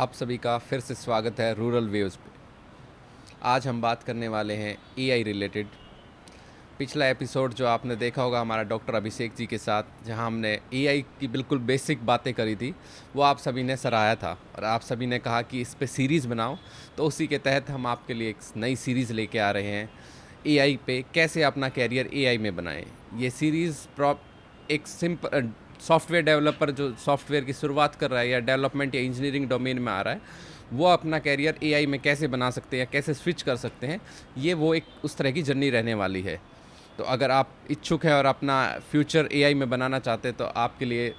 आप सभी का फिर से स्वागत है रूरल वेव्स पे। आज हम बात करने वाले हैं एआई रिलेटेड। पिछला एपिसोड जो आपने देखा होगा हमारा डॉक्टर अभिषेक जी के साथ, जहां हमने एआई की बिल्कुल बेसिक बातें करी थी, वो आप सभी ने सराहा था और आप सभी ने कहा कि इस पे सीरीज़ बनाओ। तो उसी के तहत हम आपके लिए एक नई सीरीज़ लेके आ रहे हैं, एआई पे कैसे अपना कैरियर एआई में बनाएं। ये सीरीज़ एक सिंपल सॉफ्टवेयर डेवलपर जो सॉफ्टवेयर की शुरुआत कर रहा है या डेवलपमेंट या इंजीनियरिंग डोमेन में आ रहा है, वो अपना कैरियर एआई में कैसे बना सकते हैं या कैसे स्विच कर सकते हैं, ये वो एक उस तरह की जर्नी रहने वाली है। तो अगर आप इच्छुक हैं और अपना फ्यूचर एआई में बनाना चाहते हैं तो आपके लिए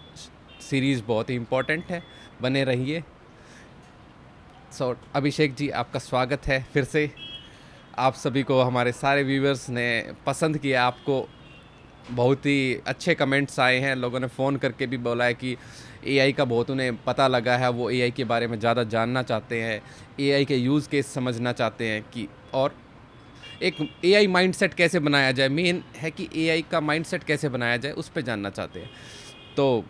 सीरीज़ बहुत ही इम्पोर्टेंट है, बने रहिए। अभिषेक जी, आपका स्वागत है फिर से। आप सभी को, हमारे सारे व्यूवर्स ने पसंद किया आपको, बहुत ही अच्छे कमेंट्स आए हैं, लोगों ने फ़ोन करके भी बोला है कि एआई का बहुत उन्हें पता लगा है, वो एआई के बारे में ज़्यादा जानना चाहते हैं, एआई के यूज़ केस समझना चाहते हैं कि और एक एआई माइंडसेट कैसे बनाया जाए, मेन है कि एआई का माइंडसेट कैसे बनाया जाए उस पे जानना चाहते हैं। तो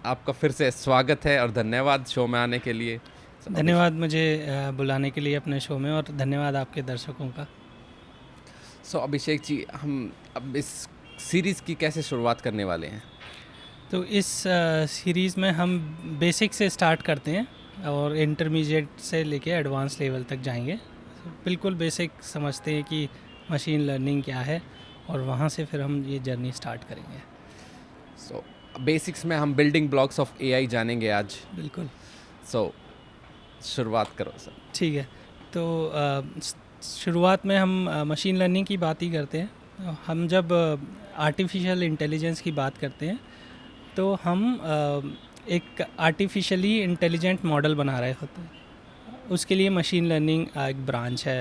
आपका फिर से स्वागत है और धन्यवाद शो में आने के लिए। धन्यवाद मुझे बुलाने के लिए अपने शो में, और धन्यवाद आपके दर्शकों का। अभिषेक जी, हम अब इस सीरीज़ की कैसे शुरुआत करने वाले हैं? तो इस सीरीज़ में हम बेसिक से स्टार्ट करते हैं और इंटरमीडिएट से लेके एडवांस लेवल तक जाएंगे। बिल्कुल बेसिक समझते हैं कि मशीन लर्निंग क्या है, और वहाँ से फिर हम ये जर्नी स्टार्ट करेंगे। बेसिक्स में हम बिल्डिंग ब्लॉक्स ऑफ एआई जानेंगे आज। बिल्कुल। शुरुआत करो सर। ठीक है, तो शुरुआत में हम मशीन लर्निंग की बात ही करते हैं। हम जब आर्टिफिशियल इंटेलिजेंस की बात करते हैं तो हम एक आर्टिफिशियली इंटेलिजेंट मॉडल बना रहे होते हैं। उसके लिए मशीन लर्निंग एक ब्रांच है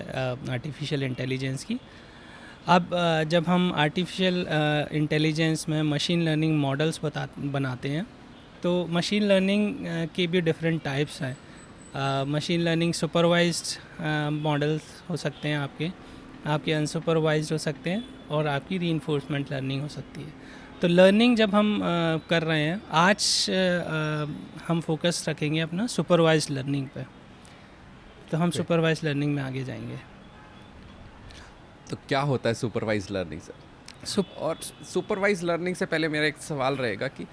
आर्टिफिशियल इंटेलिजेंस की। अब जब हम आर्टिफिशियल इंटेलिजेंस में मशीन लर्निंग मॉडल्स बनाते हैं, तो मशीन लर्निंग के भी डिफरेंट टाइप्स हैं। मशीन लर्निंग सुपरवाइज्ड मॉडल्स हो सकते हैं, आपके अनसुपरवाइज्ड हो सकते हैं, और आपकी रीइंफोर्समेंट लर्निंग हो सकती है। तो लर्निंग जब हम कर रहे हैं आज, हम फोकस रखेंगे अपना सुपरवाइज्ड लर्निंग पे। तो हम सुपरवाइज्ड लर्निंग में आगे जाएंगे। तो क्या होता है सुपरवाइज लर्निंग सर? और सुपरवाइज लर्निंग से पहले मेरा एक सवाल रहेगा कि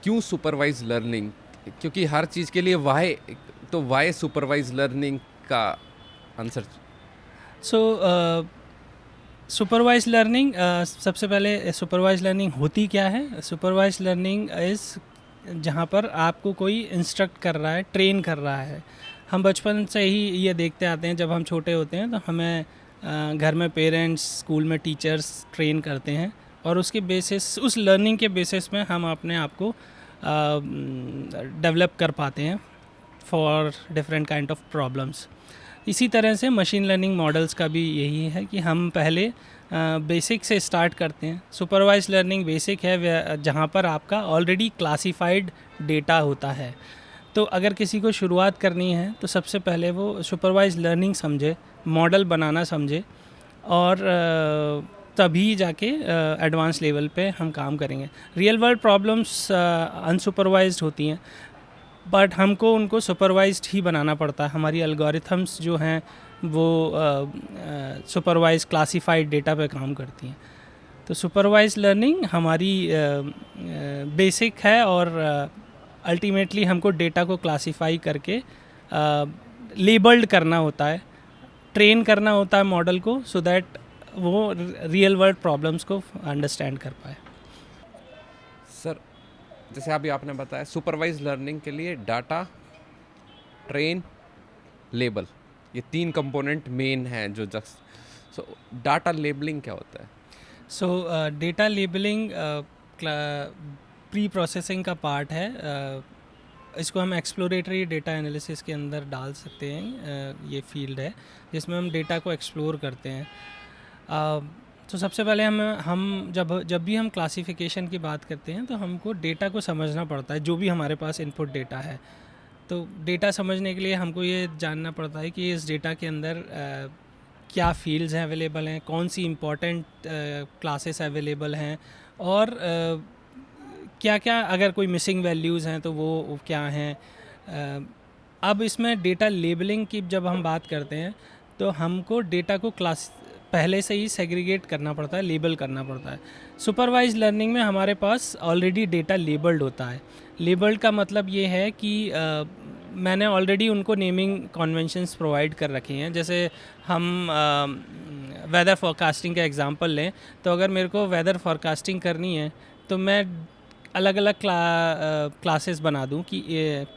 क्यों सुपरवाइज लर्निंग? क्योंकि हर चीज़ के लिए वाई, तो वाई सुपरवाइज लर्निंग का आंसर। सुपरवाइज लर्निंग, सबसे पहले सुपरवाइज लर्निंग होती क्या है? सुपरवाइज लर्निंग इज़ जहाँ पर आपको कोई इंस्ट्रक्ट कर रहा है, ट्रेन कर रहा है। हम बचपन से ही ये देखते आते हैं, जब हम छोटे होते हैं तो हमें घर में पेरेंट्स, स्कूल में टीचर्स ट्रेन करते हैं, और उसके बेसिस, उस लर्निंग के बेसिस में हम अपने आप को डेवलप कर पाते हैं for different kind of problems. इसी तरह से मशीन लर्निंग मॉडल्स का भी यही है कि हम पहले बेसिक से स्टार्ट करते हैं। सुपरवाइज लर्निंग बेसिक है जहाँ पर आपका ऑलरेडी क्लासिफाइड डेटा होता है। तो अगर किसी को शुरुआत करनी है तो सबसे पहले वो सुपरवाइज लर्निंग समझे, मॉडल बनाना समझे, और तभी जाके एडवांस लेवल पे हम काम करेंगे। रियल वर्ल्ड प्रॉब्लम्स अनसुपरवाइज्ड होती हैं, बट हमको उनको सुपरवाइज्ड ही बनाना पड़ता है। हमारी एल्गोरिथम्स जो हैं वो सुपरवाइज क्लासिफाइड डेटा पे काम करती हैं। तो सुपरवाइज लर्निंग हमारी बेसिक है, और अल्टीमेटली हमको डेटा को क्लासिफाई करके लेबल्ड करना होता है, ट्रेन करना होता है मॉडल को, सो दैट वो रियल वर्ल्ड प्रॉब्लम्स को अंडरस्टैंड कर पाए। सर, जैसे अभी आपने बताया सुपरवाइज लर्निंग के लिए डाटा, ट्रेन, लेबल, ये 3 कंपोनेंट मेन हैं जो डाटा लेबलिंग क्या होता है? डेटा लेबलिंग प्री प्रोसेसिंग का पार्ट है। इसको हम एक्सप्लोरेटरी डेटा एनालिसिस के अंदर डाल सकते हैं। ये फील्ड है जिसमें हम डेटा को एक्सप्लोर करते हैं। तो सबसे पहले हम जब भी हम क्लासिफिकेशन की बात करते हैं तो हमको डेटा को समझना पड़ता है, जो भी हमारे पास इनपुट डेटा है। तो डेटा समझने के लिए हमको ये जानना पड़ता है कि इस डेटा के अंदर क्या फील्ड्स हैं अवेलेबल हैं, कौन सी इम्पॉर्टेंट क्लासेस अवेलेबल हैं, और क्या क्या अगर कोई मिसिंग वैल्यूज़ हैं तो वो क्या हैं, अब इसमें डेटा लेबलिंग की जब हम बात करते हैं तो हमको डेटा को क्लास पहले से ही सेग्रीगेट करना पड़ता है, लेबल करना पड़ता है। सुपरवाइज लर्निंग में हमारे पास ऑलरेडी डेटा लेबल्ड होता है। लेबल्ड का मतलब ये है कि मैंने ऑलरेडी उनको नेमिंग कन्वेंशंस प्रोवाइड कर रखे हैं। जैसे हम वेदर फोरकास्टिंग का एग्जांपल लें, तो अगर मेरे को वेदर फोरकास्टिंग करनी है तो मैं अलग अलग क्लासेस बना दूं कि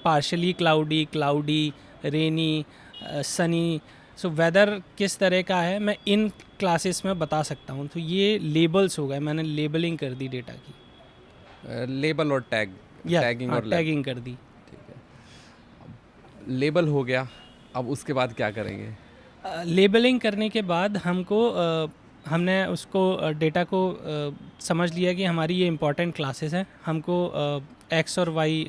पार्शली क्लाउडी, रेनी, सनी। सो वेदर किस तरह का है मैं इन क्लासेस में बता सकता हूं। तो ये लेबल्स हो गए, मैंने लेबलिंग कर दी डेटा की। लेबल और टैगिंग और टैगिंग कर दी। ठीक है, लेबल हो गया, अब उसके बाद क्या करेंगे? लेबलिंग करने के बाद हमको हमने उसको डेटा को समझ लिया कि हमारी ये इम्पॉर्टेंट क्लासेस हैं। हमको एक्स और वाई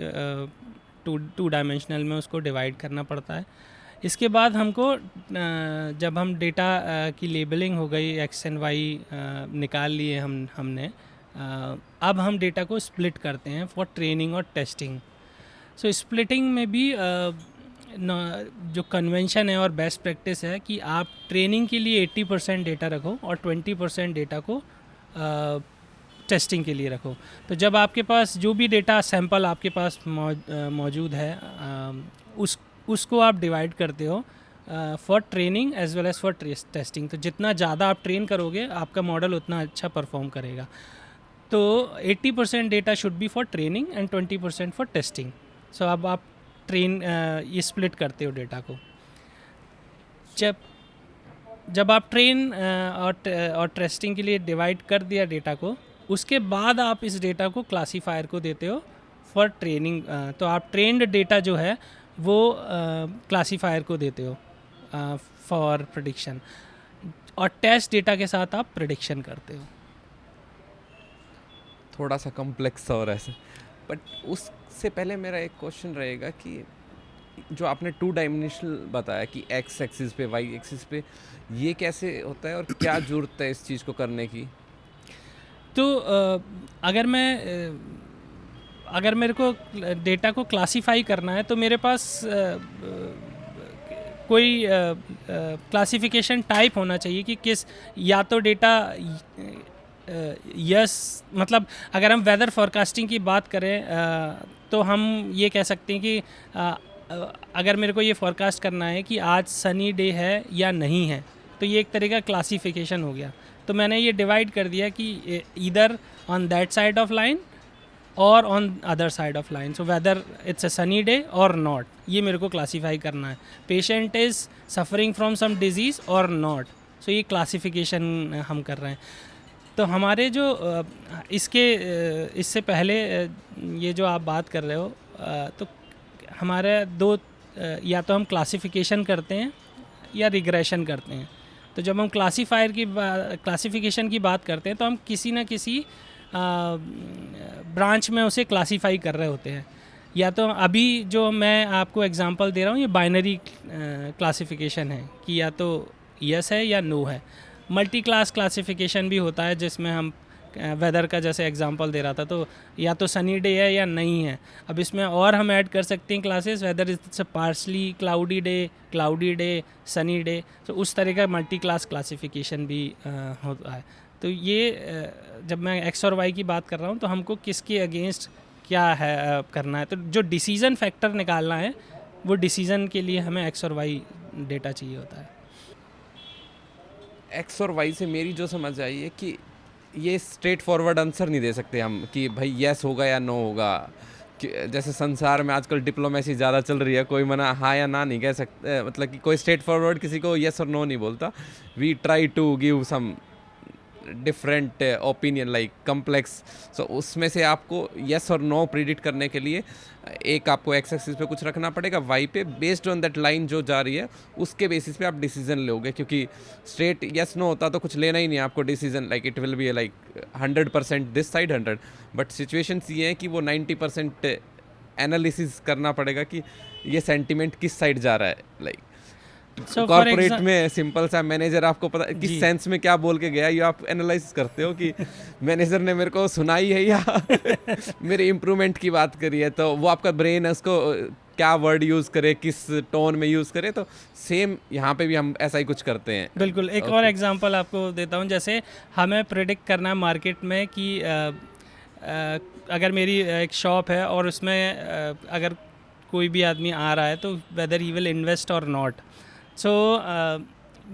टू डायमेंशनल में उसको डिवाइड करना पड़ता है। इसके बाद हमको जब हम डेटा की लेबलिंग हो गई, एक्स एंड वाई निकाल लिए हमने, अब हम डेटा को स्प्लिट करते हैं फॉर ट्रेनिंग और टेस्टिंग। सो स्प्लिटिंग में भी जो कन्वेंशन है और बेस्ट प्रैक्टिस है कि आप ट्रेनिंग के लिए 80% डेटा रखो और 20% डेटा को टेस्टिंग के लिए रखो। तो जब आपके पास जो भी डेटा सैंपल आपके पास मौजूद है, उसको आप डिवाइड करते हो for training as well as for testing. तो जितना ज़्यादा आप ट्रेन करोगे आपका मॉडल उतना अच्छा परफॉर्म करेगा। तो 80% data should be for training and 20% for testing. So अब आप ये स्प्लिट करते हो डेटा को। जब आप ट्रेन और टेस्टिंग के लिए डिवाइड कर दिया डेटा को, उसके बाद आप इस डेटा को क्लासीफायर को देते हो फॉर ट्रेनिंग। तो आप ट्रेंड डेटा जो है वो क्लासीफायर को देते हो फॉर प्रेडिक्शन, और टेस्ट डेटा के साथ आप प्रेडिक्शन करते हो। थोड़ा सा कॉम्प्लेक्स और ऐसे, बट उससे पहले मेरा एक क्वेश्चन रहेगा कि जो आपने 2 डायमेंशनल बताया कि एक्स एक्सिस पे, वाई एक्सिस पे, ये कैसे होता है और क्या ज़रूरत है इस चीज़ को करने की? तो अगर मेरे को डेटा को क्लासीफाई करना है तो मेरे पास कोई क्लासिफिकेशन टाइप होना चाहिए कि किस, या तो डेटा यस, मतलब अगर हम वेदर फोरकास्टिंग की बात करें तो हम ये कह सकते हैं कि अगर मेरे को ये फोरकास्ट करना है कि आज सनी डे है या नहीं है, तो ये एक तरह का क्लासिफिकेशन हो गया। तो मैंने ये डिवाइड कर दिया कि either on that side of line और on other side of line. So whether it's a sunny day और नॉट, ये मेरे को क्लासीफाई करना है। Patient is suffering from some disease और नॉट। सो ये क्लासिफिकेशन हम कर रहे हैं। तो हमारे जो इससे पहले ये जो आप बात कर रहे हो, तो हमारे दो, या तो हम क्लासिफिकेशन करते हैं या रिग्रेशन करते हैं। तो जब हम क्लासिफिकेशन की बात करते हैं तो हम किसी न किसी ब्रांच में उसे क्लासीफाई कर रहे होते हैं। या तो अभी जो मैं आपको एग्जांपल दे रहा हूँ ये बाइनरी क्लासिफिकेशन है कि या तो यस है या नो है। मल्टी क्लास क्लासिफिकेशन भी होता है जिसमें हम वेदर का जैसे एग्जांपल दे रहा था, तो या तो सनी डे है या नहीं है। अब इसमें और हम ऐड कर सकते हैं classes, whether it's partially cloudy day, sunny day. तो उस तरह का मल्टी क्लास क्लासिफिकेशन भी होता है। तो ये जब मैं एक्स और वाई की बात कर रहा हूँ तो हमको किसके अगेंस्ट क्या है करना है, तो जो डिसीज़न फैक्टर निकालना है वो डिसीज़न के लिए हमें एक्स और वाई डेटा चाहिए होता है। एक्स और वाई से मेरी जो समझ आई है कि ये स्ट्रेट फॉरवर्ड आंसर नहीं दे सकते हम कि भाई यस होगा या नो होगा। जैसे संसार में आजकल डिप्लोमेसी ज़्यादा चल रही है, कोई मना हाँ या ना नहीं कह सकते, मतलब कि कोई स्ट्रेट फॉरवर्ड किसी को यस और नो नहीं बोलता। We try to give some different opinion like complex. So उसमें से आपको यस और नो प्रिडिक्ट करने के लिए एक आपको एक्स एक्सिस पे कुछ रखना पड़ेगा, वाई पे बेस्ड ऑन दैट लाइन जो जा रही है उसके बेसिस पे आप डिसीजन लोगे। क्योंकि स्ट्रेट यस नो होता तो कुछ लेना ही नहीं आपको decision, like it will be like 100% this side 100। But situations ये हैं कि वो 90% एनालिसिस करना पड़ेगा कि ये सेंटिमेंट किस साइड जा रहा है। लाइक कॉर्पोरेट में सिंपल सा मैनेजर आपको पता किस सेंस में क्या बोल के गया, ये आप एनालाइज करते हो कि मैनेजर ने मेरे को सुनाई है या मेरे इम्प्रूवमेंट की बात करी है। तो वो आपका ब्रेन है उसको क्या वर्ड यूज़ करें, किस टोन में यूज़ करें, तो सेम यहाँ पे भी हम ऐसा ही कुछ करते हैं। बिल्कुल। एक और एग्जांपल आपको देता हूँ, जैसे हमें प्रिडिक्ट करना है मार्केट में कि अगर मेरी एक शॉप है और उसमें अगर कोई भी आदमी आ रहा है तो वेदर ही विल इन्वेस्ट और नॉट। सो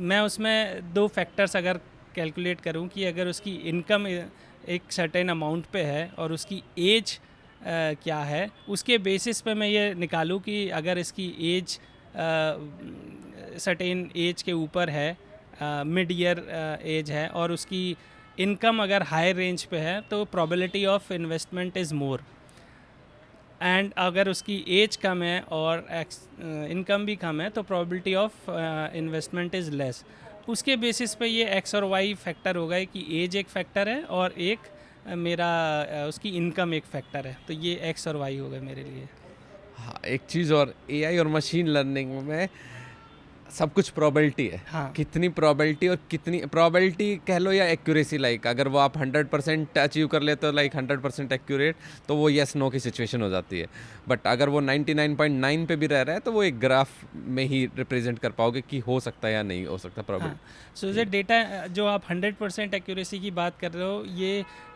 मैं उसमें दो फैक्टर्स अगर कैलकुलेट करूं कि अगर उसकी इनकम एक सर्टेन अमाउंट पे है और उसकी एज क्या है, उसके बेसिस पे मैं ये निकालूं कि अगर इसकी एज सर्टेन एज के ऊपर है, मिड ईयर एज है, और उसकी इनकम अगर हाई रेंज पे है तो probability of investment is more. And अगर उसकी एज कम है और इनकम भी कम है तो probability of investment is less. उसके बेसिस पे ये एक्स और वाई फैक्टर होगा कि एज एक फैक्टर है और एक मेरा उसकी इनकम एक फैक्टर है, तो ये एक्स और वाई हो गए मेरे लिए। हाँ, एक चीज़ और, एआई और मशीन लर्निंग में सब कुछ प्रोबेबिलिटी है। हाँ। कितनी प्रोबेबिलिटी, और कितनी प्रोबेबिलिटी कह लो या एक्यूरेसी, लाइक अगर वो आप 100% अचीव कर लेते हो, लाइक 100% एक्यूरेट, तो वो येस नो की सिचुएशन हो जाती है। बट अगर वो 99.9 पे भी रह रहा है तो वो एक ग्राफ में ही रिप्रेजेंट कर पाओगे कि हो सकता है या नहीं हो सकता हाँ। प्रोबेबिलिटी। सो जो डेटा जो आप 100% एक्यूरेसी की बात कर रहे हो,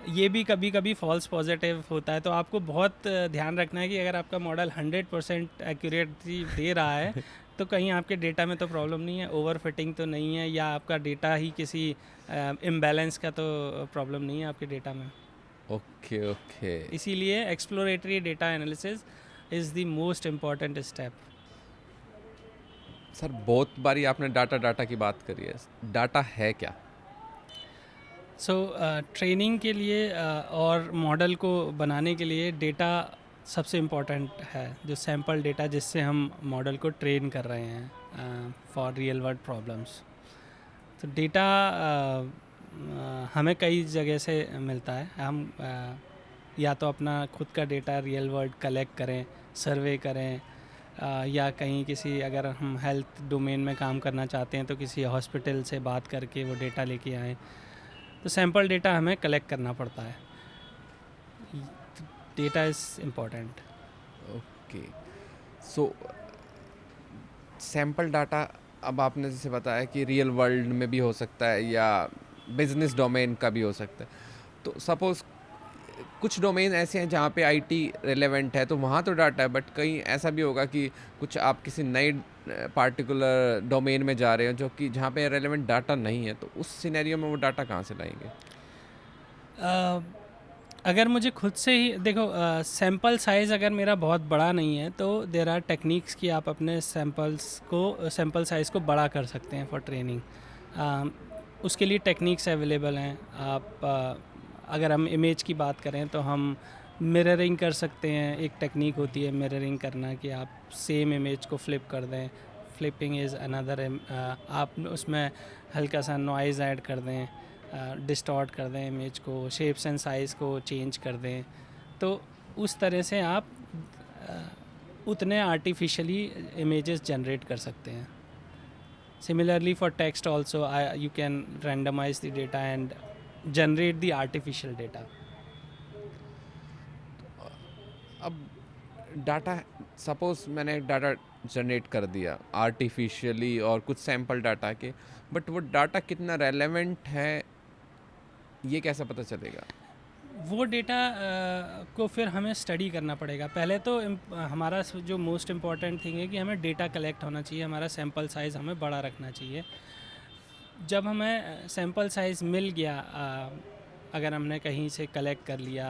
ये भी कभी कभी फॉल्स पॉजिटिव होता है, तो आपको बहुत ध्यान रखना है कि अगर आपका मॉडल 100% एक्यूरेसी दे रहा है तो कहीं आपके डेटा में तो प्रॉब्लम नहीं है, ओवर फिटिंग तो नहीं है, या आपका डेटा ही किसी इम्बैलेंस का तो प्रॉब्लम नहीं है आपके डेटा में। Okay okay. इसीलिए exploratory data analysis is the most important step. Sir, बहुत बारी आपने डाटा की बात करी है, डाटा है क्या? सो ट्रेनिंग के लिए और मॉडल को बनाने के लिए डेटा सबसे इम्पॉर्टेंट है, जो सैम्पल डेटा जिससे हम मॉडल को ट्रेन कर रहे हैं फॉर रियल वर्ल्ड प्रॉब्लम्स। तो डेटा हमें कई जगह से मिलता है। हम या तो अपना खुद का डेटा रियल वर्ल्ड कलेक्ट करें, सर्वे करें, या कहीं किसी, अगर हम हेल्थ डोमेन में काम करना चाहते हैं तो किसी हॉस्पिटल से बात करके वो डेटा लेके आएँ। तो सैम्पल डेटा हमें कलेक्ट करना पड़ता है। Data is important. Okay. So sample data, अब आपने जैसे बताया कि रियल वर्ल्ड में भी हो सकता है या बिजनेस डोमेन का भी हो सकता है, तो सपोज़ कुछ डोमेन ऐसे हैं जहाँ पे आईटी रिलेवेंट है तो वहाँ तो डाटा है, बट कहीं ऐसा भी होगा कि कुछ आप किसी नए पार्टिकुलर डोमेन में जा रहे हो जो कि जहाँ पे रेलेवेंट डाटा नहीं है, तो उस सिनेरियो में वो डाटा कहाँ से लाएंगे? अगर मुझे खुद से ही देखो, सैम्पल साइज़ अगर मेरा बहुत बड़ा नहीं है तो देर आर टेक्निक्स कि आप अपने सैम्पल साइज़ को बड़ा कर सकते हैं फॉर ट्रेनिंग। उसके लिए टेक्निक्स अवेलेबल हैं। आप अगर हम इमेज की बात करें तो हम मिररिंग कर सकते हैं। एक टेक्निक होती है मिररिंग करना, कि आप सेम इमेज को फ्लिप कर दें। Flipping is another. आप उसमें हल्का सा नॉइज़ ऐड कर दें, डिस्टॉर्ट कर दें इमेज को, शेप्स एंड साइज़ को चेंज कर दें, तो उस तरह से आप उतने आर्टिफिशियली इमेजेस जनरेट कर सकते हैं। Similarly for text also you can randomise the data and generate the artificial data. अब डाटा, सपोज मैंने डाटा जनरेट कर दिया आर्टिफिशियली और कुछ सैम्पल डाटा के, बट वो डाटा कितना रेलेवेंट है ये कैसे पता चलेगा? वो डेटा को फिर हमें स्टडी करना पड़ेगा। पहले तो हमारा जो मोस्ट इम्पॉर्टेंट थिंग है कि हमें डेटा कलेक्ट होना चाहिए, हमारा सैम्पल साइज़ हमें बड़ा रखना चाहिए। जब हमें सैम्पल साइज़ मिल गया, अगर हमने कहीं से कलेक्ट कर लिया,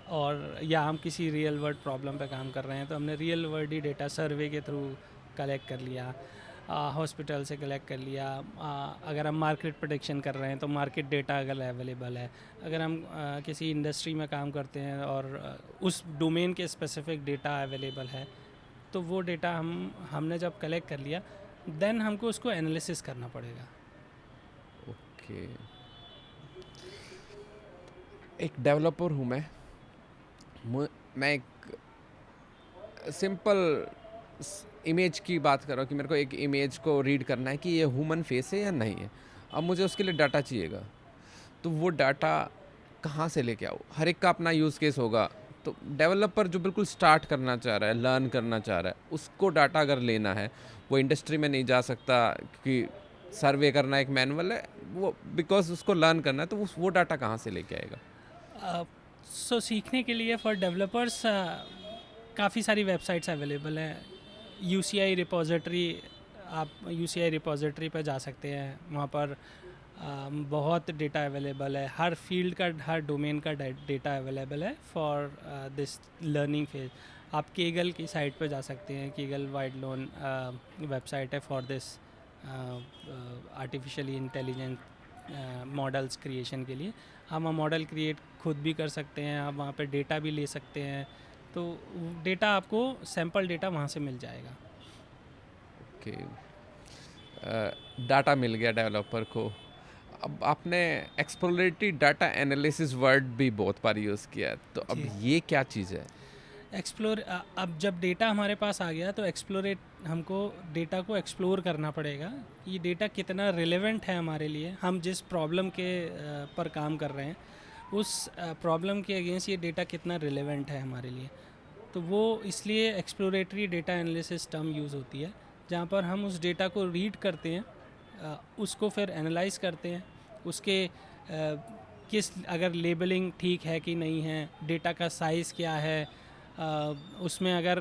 और या हम किसी रियल वर्ल्ड प्रॉब्लम पे काम कर रहे हैं तो हमने रियल वर्ल्ड ही डेटा सर्वे के थ्रू कलेक्ट कर लिया, हॉस्पिटल से कलेक्ट कर लिया। अगर हम मार्केट प्रेडिक्शन कर रहे हैं तो मार्केट डेटा अगर अवेलेबल है। अगर हम किसी इंडस्ट्री में काम करते हैं और उस डोमेन के स्पेसिफिक डेटा अवेलेबल है, तो वो डेटा हमने जब कलेक्ट कर लिया, देन हमको उसको एनालिसिस करना पड़ेगा। ओके। एक डेवलपर हूँ मैं एक सिंपल इमेज की बात कर रहा हूँ कि मेरे को एक इमेज को रीड करना है कि ये ह्यूमन फेस है या नहीं है। अब मुझे उसके लिए डाटा चाहिएगा, तो वो डाटा कहाँ से लेके आओ? हर एक का अपना यूज़ केस होगा तो डेवलपर जो बिल्कुल स्टार्ट करना चाह रहा है, लर्न करना चाह रहा है, उसको डाटा अगर लेना है, वो इंडस्ट्री में नहीं जा सकता क्योंकि सर्वे करना एक मैनुअल है, वो बिकॉज उसको लर्न करना है, तो वो डाटा कहाँ से लेके आएगा? सो सीखने के लिए फॉर डेवलपर्स काफ़ी सारी वेबसाइट्स अवेलेबल हैं। यूसीआई रिपोजिटरी, आप यूसीआई रिपोजिटरी पर जा सकते हैं, वहाँ पर बहुत डेटा अवेलेबल है, हर फील्ड का, हर डोमेन का डेटा अवेलेबल है फॉर दिस लर्निंग फेज। आप केगल की साइट पर जा सकते हैं, केगल वाइड लोन वेबसाइट है for this artificially intelligent models creation के लिए। हम मॉडल क्रिएट खुद भी कर सकते हैं, आप वहाँ पे डेटा भी ले सकते हैं, तो डेटा आपको सैम्पल डेटा वहाँ से मिल जाएगा। ओके, डाटा मिल गया डेवलपर को। अब आपने एक्सप्लोरेटरी डाटा एनालिसिस वर्ड भी बहुत बार यूज़ किया है, तो अब ये क्या चीज़ है? अब जब डेटा हमारे पास आ गया तो हमको डेटा को एक्सप्लोर करना पड़ेगा। ये डेटा कितना रिलेवेंट है हमारे लिए, हम जिस प्रॉब्लम के पर काम कर रहे हैं उस प्रॉब्लम के अगेंस्ट ये डेटा कितना रिलेवेंट है हमारे लिए। तो वो इसलिए exploratory data analysis term use होती है, जहाँ पर हम उस डेटा को रीड करते हैं, उसको फिर एनालाइज करते हैं, उसके किस, अगर लेबलिंग ठीक है कि नहीं है, डेटा का साइज़ क्या है, उसमें अगर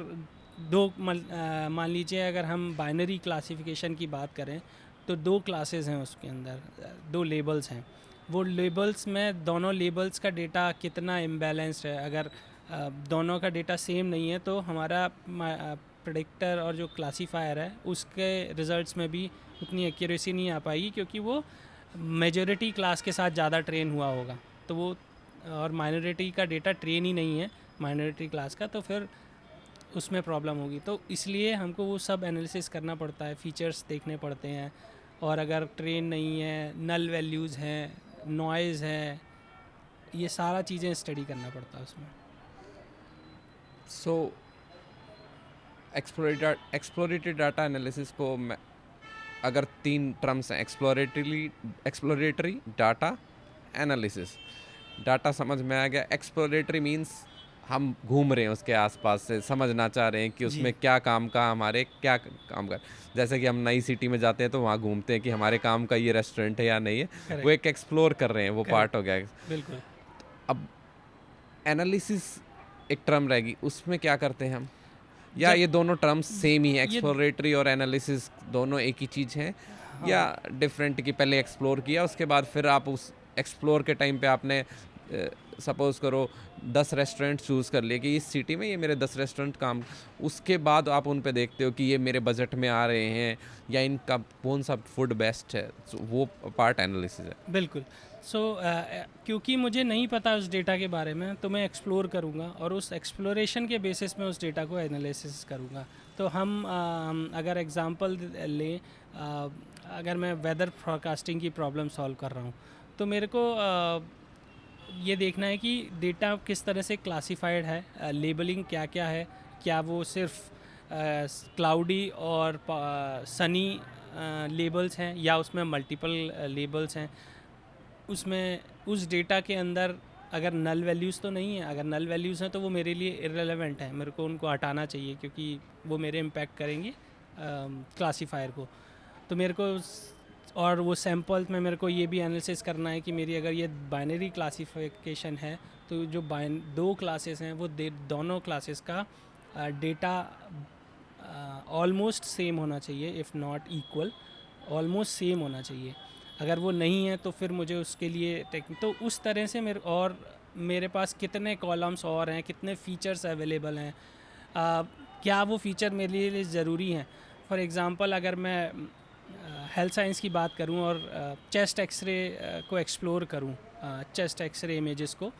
मान लीजिए अगर हम बाइनरी क्लासिफिकेशन की बात करें तो 2 क्लासेस हैं उसके अंदर, 2 लेबल्स हैं। वो लेबल्स में दोनों लेबल्स का डेटा कितना इम्बैलेंस्ड है, अगर दोनों का डेटा सेम नहीं है तो हमारा प्रेडिक्टर और जो क्लासीफायर है उसके रिज़ल्ट्स में भी उतनी एक्यूरेसी नहीं आ पाएगी, क्योंकि वो मेजॉरिटी क्लास के साथ ज़्यादा ट्रेन हुआ होगा, तो वो, और माइनॉरिटी का डेटा ट्रेन ही नहीं है माइनॉरिटी क्लास का, तो फिर उसमें प्रॉब्लम होगी। तो इसलिए हमको वो सब एनालिसिस करना पड़ता है, फीचर्स देखने पड़ते हैं, और अगर ट्रेन नहीं है, नल वैल्यूज़ हैं, नॉइज़ है, ये सारा चीज़ें स्टडी करना पड़ता है उसमें। सो एक्सप्लोरेटरी डाटा एनालिसिस को मैं, अगर 3 टर्म्स हैं, एक्सप्लोरेटरी डाटा एनालिसिस, डाटा समझ में आ गया। एक्सप्लोरेटरी मींस हम घूम रहे हैं उसके आसपास से, समझना चाह रहे हैं कि उसमें क्या काम का हमारे क्या काम कर, जैसे कि हम नई सिटी में जाते हैं तो वहाँ घूमते हैं कि हमारे काम का ये रेस्टोरेंट है या नहीं है, Correct. वो एक एक्सप्लोर कर रहे हैं, वो पार्ट हो गया। बिल्कुल। अब एनालिसिस एक टर्म रहेगी, उसमें क्या करते हैं हम, या ये दोनों टर्म्स सेम ही है, एक्सप्लोरेटरी और एनालिसिस दोनों एक ही चीज़ हैं, या डिफरेंट, की पहले एक्सप्लोर किया उसके बाद फिर आप उस एक्सप्लोर के टाइम पे आपने सपोज करो 10 रेस्टोरेंट चूज़ कर लिए कि इस सिटी में ये मेरे 10 रेस्टोरेंट काम, उसके बाद आप उन पे देखते हो कि ये मेरे बजट में आ रहे हैं या इनका कौन सा फूड बेस्ट है, वो पार्ट एनालिसिस है। बिल्कुल। क्योंकि मुझे नहीं पता उस डेटा के बारे में, तो मैं एक्सप्लोर करूँगा और उस एक्सप्लोरेशन के बेसिस में उस डेटा को एनालिसिस करूँगा। तो हम अगर एग्ज़ाम्पल लें, अगर मैं वेदर फोरकास्टिंग की प्रॉब्लम सॉल्व कर रहा हूँ, तो मेरे को ये देखना है कि डेटा किस तरह से क्लासिफाइड है, लेबलिंग क्या क्या है, क्या वो सिर्फ क्लाउडी और सनी लेबल्स हैं या उसमें मल्टीपल लेबल्स हैं, उसमें उस डेटा के अंदर अगर नल वैल्यूज़ तो नहीं है, अगर नल वैल्यूज़ हैं तो वो मेरे लिए इररेलेवेंट है, मेरे को उनको हटाना चाहिए क्योंकि वो मेरे इम्पैक्ट करेंगे क्लासीफायर को। तो मेरे को और वो सैम्पल में मेरे को ये भी एनालिसिस करना है कि मेरी अगर ये बाइनरी क्लासिफिकेशन है तो जो 2 क्लासेस हैं वो दोनों क्लासेस का डेटा ऑलमोस्ट सेम होना चाहिए, if not equal, almost same होना चाहिए। अगर वो नहीं है तो फिर मुझे उसके लिए तो उस तरह से मेरे पास कितने कॉलम्स और हैं, कितने फ़ीचर्स अवेलेबल हैं, क्या वो फ़ीचर मेरे लिए ज़रूरी हैं। फॉर एग्ज़ाम्पल अगर मैं हेल्थ साइंस की बात करूं और चेस्ट एक्सरे को एक्सप्लोर करूं, चेस्ट एक्सरे इमेजेस को,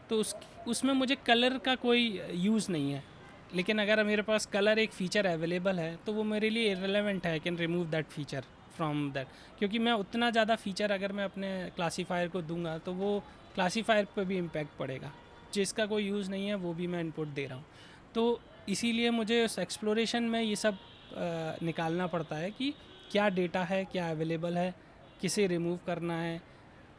तो उसमें मुझे कलर का कोई यूज़ नहीं है, लेकिन अगर मेरे पास कलर एक फ़ीचर अवेलेबल है तो वो मेरे लिए इररेलेवेंट है, I can remove that feature from that, क्योंकि मैं उतना ज़्यादा फ़ीचर अगर मैं अपने क्लासीफायर को दूंगा तो वो क्लासीफायर पे भी इम्पैक्ट पड़ेगा, जिसका कोई यूज़ नहीं है वो भी मैं इनपुट दे रहा हूँ। तो इसीलिए मुझे उस एक्सप्लोरेशन में ये सब निकालना पड़ता है कि क्या डेटा है, क्या अवेलेबल है, किसे रिमूव करना है,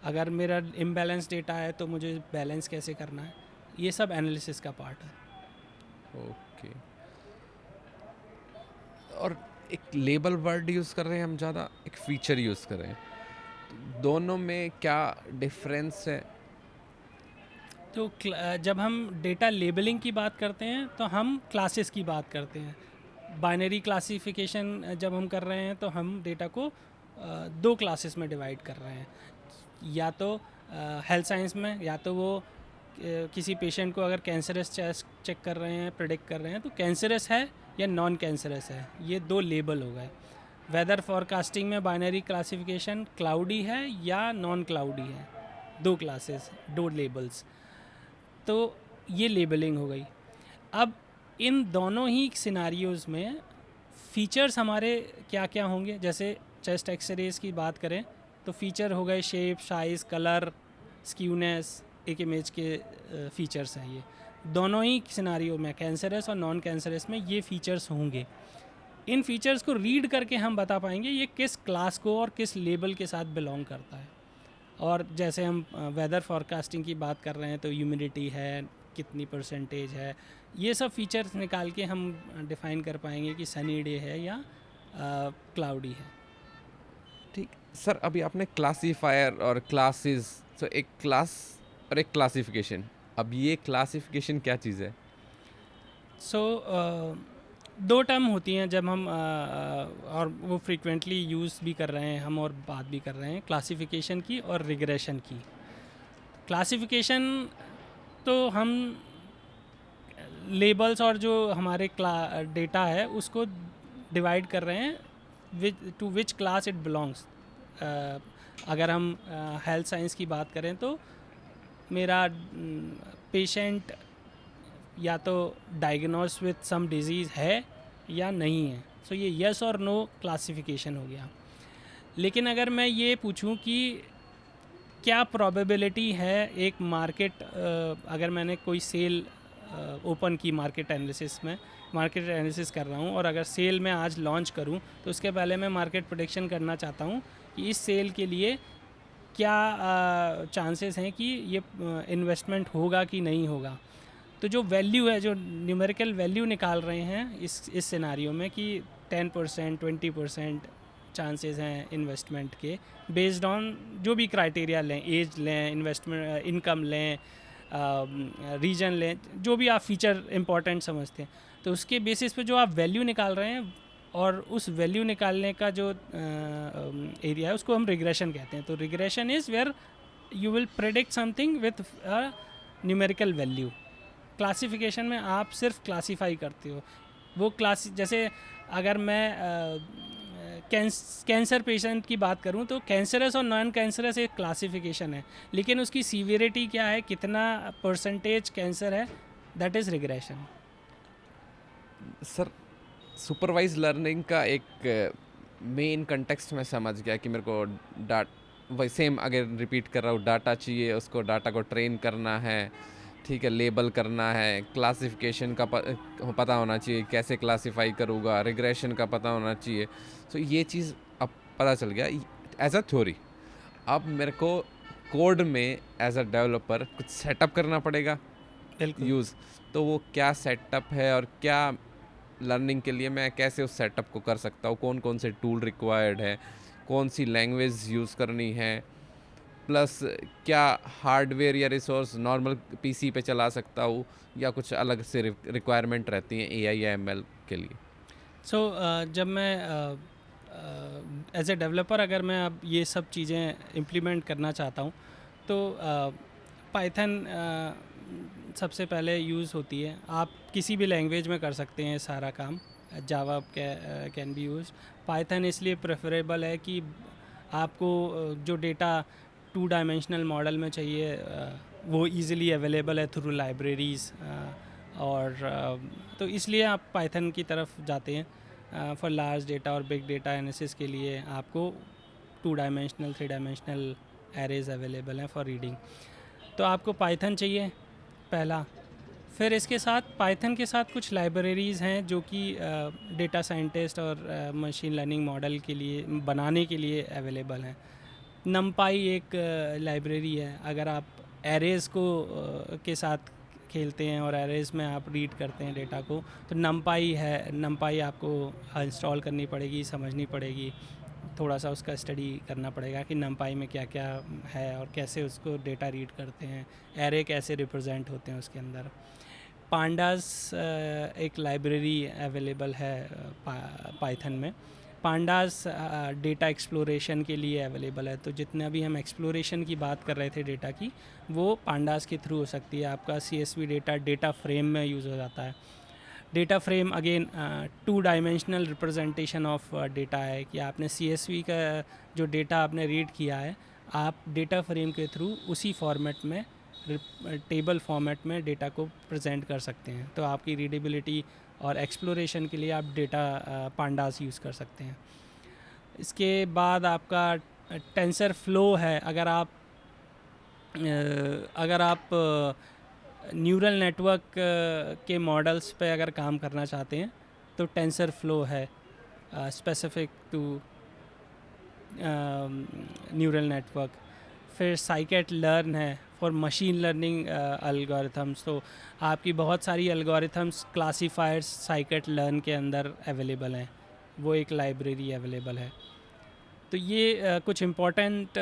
अगर मेरा इम्बैलेंस डेटा है तो मुझे बैलेंस कैसे करना है, ये सब एनालिसिस का पार्ट है। ओके। और एक लेबल वर्ड यूज़ कर रहे हैं हम ज़्यादा, एक फीचर यूज़ कर रहे हैं, तो दोनों में क्या डिफरेंस है? तो जब हम डेटा लेबलिंग की बात करते हैं तो हम क्लासेस की बात करते हैं। बाइनरी क्लासिफिकेशन जब हम कर रहे हैं तो हम डेटा को दो क्लासेस में डिवाइड कर रहे हैं। या तो हेल्थ साइंस में, या तो वो किसी पेशेंट को अगर कैंसरस चेक कर रहे हैं, प्रिडिक्ट कर रहे हैं, तो कैंसरस है या नॉन कैंसरस है, ये दो लेबल हो गए। वेदर फॉरकास्टिंग में बाइनरी क्लासिफिकेशन क्लाउडी है या नॉन क्लाउडी है, दो क्लासेस, दो लेबल्स। तो ये लेबलिंग हो गई। अब इन दोनों ही सिनारियोज़ में फ़ीचर्स हमारे क्या क्या होंगे? जैसे चेस्ट एक्सरेज की बात करें तो फ़ीचर हो गए शेप, साइज़, कलर, स्क्यूनेस, एक इमेज के फ़ीचर्स हैं। ये दोनों ही सिनारियो में, कैंसरस और नॉन कैंसरस में, ये फ़ीचर्स होंगे। इन फ़ीचर्स को रीड करके हम बता पाएंगे ये किस क्लास को और किस लेबल के साथ बिलोंग करता है। और जैसे हम वेदर फॉरकास्टिंग की बात कर रहे हैं तो ह्यूमिडिटी है, कितनी परसेंटेज है, ये सब फीचर्स निकाल के हम डिफ़ाइन कर पाएंगे कि सनी डे है या क्लाउडी है। ठीक सर, अभी आपने क्लासीफायर और क्लासेस, तो एक क्लास और एक क्लासिफिकेशन, अब ये क्लासिफिकेशन क्या चीज़ है? सो दो टर्म होती हैं जब हम और वो फ्रीक्वेंटली यूज़ भी कर रहे हैं हम और बात भी कर रहे हैं, क्लासिफिकेशन की और रिग्रेशन की। क्लासिफिकेशन तो हम लेबल्स और जो हमारे डेटा है उसको डिवाइड कर रहे हैं to which class it belongs. अगर हम हेल्थ साइंस की बात करें तो मेरा पेशेंट या तो डायग्नोस विथ सम डिजीज़ है या नहीं है, सो ये यस और नो क्लासिफिकेशन हो गया। लेकिन अगर मैं ये पूछूं कि क्या प्रोबेबिलिटी है एक मार्केट, अगर मैंने कोई सेल ओपन की मार्केट एनालिसिस कर रहा हूँ और अगर सेल में आज लॉन्च करूँ तो उसके पहले मैं मार्केट प्रेडिक्शन करना चाहता हूँ कि इस सेल के लिए क्या चांसेस हैं कि ये इन्वेस्टमेंट होगा कि नहीं होगा। तो जो वैल्यू है, जो न्यूमेरिकल वैल्यू निकाल रहे हैं इस सिनारियो में कि 10%, 20% चांसेस हैं इन्वेस्टमेंट के, बेस्ड ऑन जो भी क्राइटेरिया लें, एज लें, इन्वेस्टमेंट इनकम लें, रीजन लें, जो भी आप फीचर इंपॉर्टेंट समझते हैं, तो उसके बेसिस पे जो आप वैल्यू निकाल रहे हैं और उस वैल्यू निकालने का जो एरिया है उसको हम रिग्रेशन कहते हैं। तो regression is where you will predict something with numerical value. Classification में आप सिर्फ क्लासीफाई करते हो वो क्लास। जैसे अगर मैं कैंसर पेशेंट की बात करूं तो कैंसरस और नॉन कैंसरस एक क्लासिफिकेशन है, लेकिन उसकी सीवियरिटी क्या है, कितना परसेंटेज कैंसर है, that is regression. Sir, supervise learning का एक मेन कंटेक्स्ट मैं समझ गया कि मेरे को वही सेम अगर रिपीट कर रहा हूँ, डाटा चाहिए, उसको डाटा को ट्रेन करना है, ठीक है, लेबल करना है, क्लासिफिकेशन का पता होना चाहिए, कैसे क्लासिफाई करूँगा, रिग्रेशन का पता होना चाहिए। तो ये चीज़ अब पता चल गया एज अ थ्योरी। अब मेरे को कोड में एज अ डेवलपर कुछ सेटअप करना पड़ेगा यूज़। तो वो क्या सेटअप है और क्या लर्निंग के लिए मैं कैसे उस सेटअप को कर सकता हूँ, कौन कौन से टूल रिक्वायर्ड है, कौन सी लैंग्वेज यूज़ करनी है, प्लस क्या हार्डवेयर या रिसोर्स नॉर्मल पीसी पे चला सकता हूँ या कुछ अलग से रिक्वायरमेंट रहती हैं एआई या एमएल के लिए? सो जब मैं एज ए डेवलपर अगर मैं अब ये सब चीज़ें इम्प्लीमेंट करना चाहता हूँ तो पाइथन सबसे पहले यूज़ होती है। आप किसी भी लैंग्वेज में कर सकते हैं सारा काम, जावा कैन बी यूज। पाइथन इसलिए प्रेफरेबल है कि आपको जो डेटा 2 डायमेंशनल मॉडल में चाहिए वो इजीली अवेलेबल है थ्रू लाइब्रेरीज़, और तो इसलिए आप पाइथन की तरफ जाते हैं। फॉर लार्ज डेटा और बिग डेटा एनालिसिस के लिए आपको 2 डायमेंशनल 3 डायमेंशनल एरेज अवेलेबल हैं फॉर रीडिंग। तो आपको पाइथन चाहिए पहला। फिर इसके साथ पाइथन के साथ कुछ लाइब्रेरीज़ हैं जो कि डेटा साइंटिस्ट और मशीन लर्निंग मॉडल के लिए बनाने के लिए अवेलेबल हैं। नमपाई एक लाइब्रेरी है, अगर आप एरेज़ को के साथ खेलते हैं और एरेज में आप रीड करते हैं डेटा को, तो नमपाई है, नमपाई आपको इंस्टॉल करनी पड़ेगी, समझनी पड़ेगी, थोड़ा सा उसका स्टडी करना पड़ेगा कि नमपाई में क्या क्या है और कैसे उसको डेटा रीड करते हैं, एरे कैसे रिप्रेजेंट होते हैं उसके अंदर। पांडास एक लाइब्रेरी अवेलेबल है पाइथन में। पांडास डेटा एक्सप्लोरेशन के लिए अवेलेबल है, तो जितना भी हम एक्सप्लोरेशन की बात कर रहे थे डेटा की, वो पांडास के थ्रू हो सकती है। आपका CSV डेटा डेटा फ्रेम में यूज़ हो जाता है। Data frame again 2 dimensional representation of data है कि आपने CSV का जो डेटा आपने रीड किया है, आप डेटा फ्रेम के थ्रू उसी फॉर्मेट में, टेबल फॉर्मेट में डेटा को प्रेजेंट कर सकते हैं। तो आपकी रीडेबिलिटी और एक्सप्लोरेशन के लिए आप डेटा पांडास यूज़ कर सकते हैं। इसके बाद आपका टेंसर फ्लो है। अगर आप न्यूरल नेटवर्क के मॉडल्स पे अगर काम करना चाहते हैं तो टेंसर फ्लो है स्पेसिफिक टू न्यूरल नेटवर्क। फिर साइकेट लर्न है फॉर मशीन लर्निंग एल्गोरिथम्स। तो आपकी बहुत सारी एल्गोरिथम्स क्लासीफायर्स साइकेट लर्न के अंदर अवेलेबल हैं, वो एक लाइब्रेरी अवेलेबल है। तो ये कुछ इम्पॉर्टेंट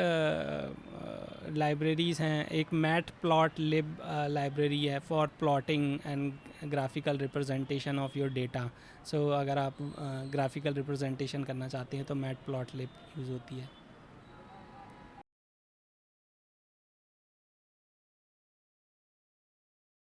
लाइब्रेरीज़ हैं। एक मैट प्लॉट लिब लाइब्रेरी है for plotting and graphical representation of your data. So अगर आप ग्राफिकल रिप्रेजेंटेशन करना चाहते हैं तो मैट प्लॉट लिब यूज़ होती है।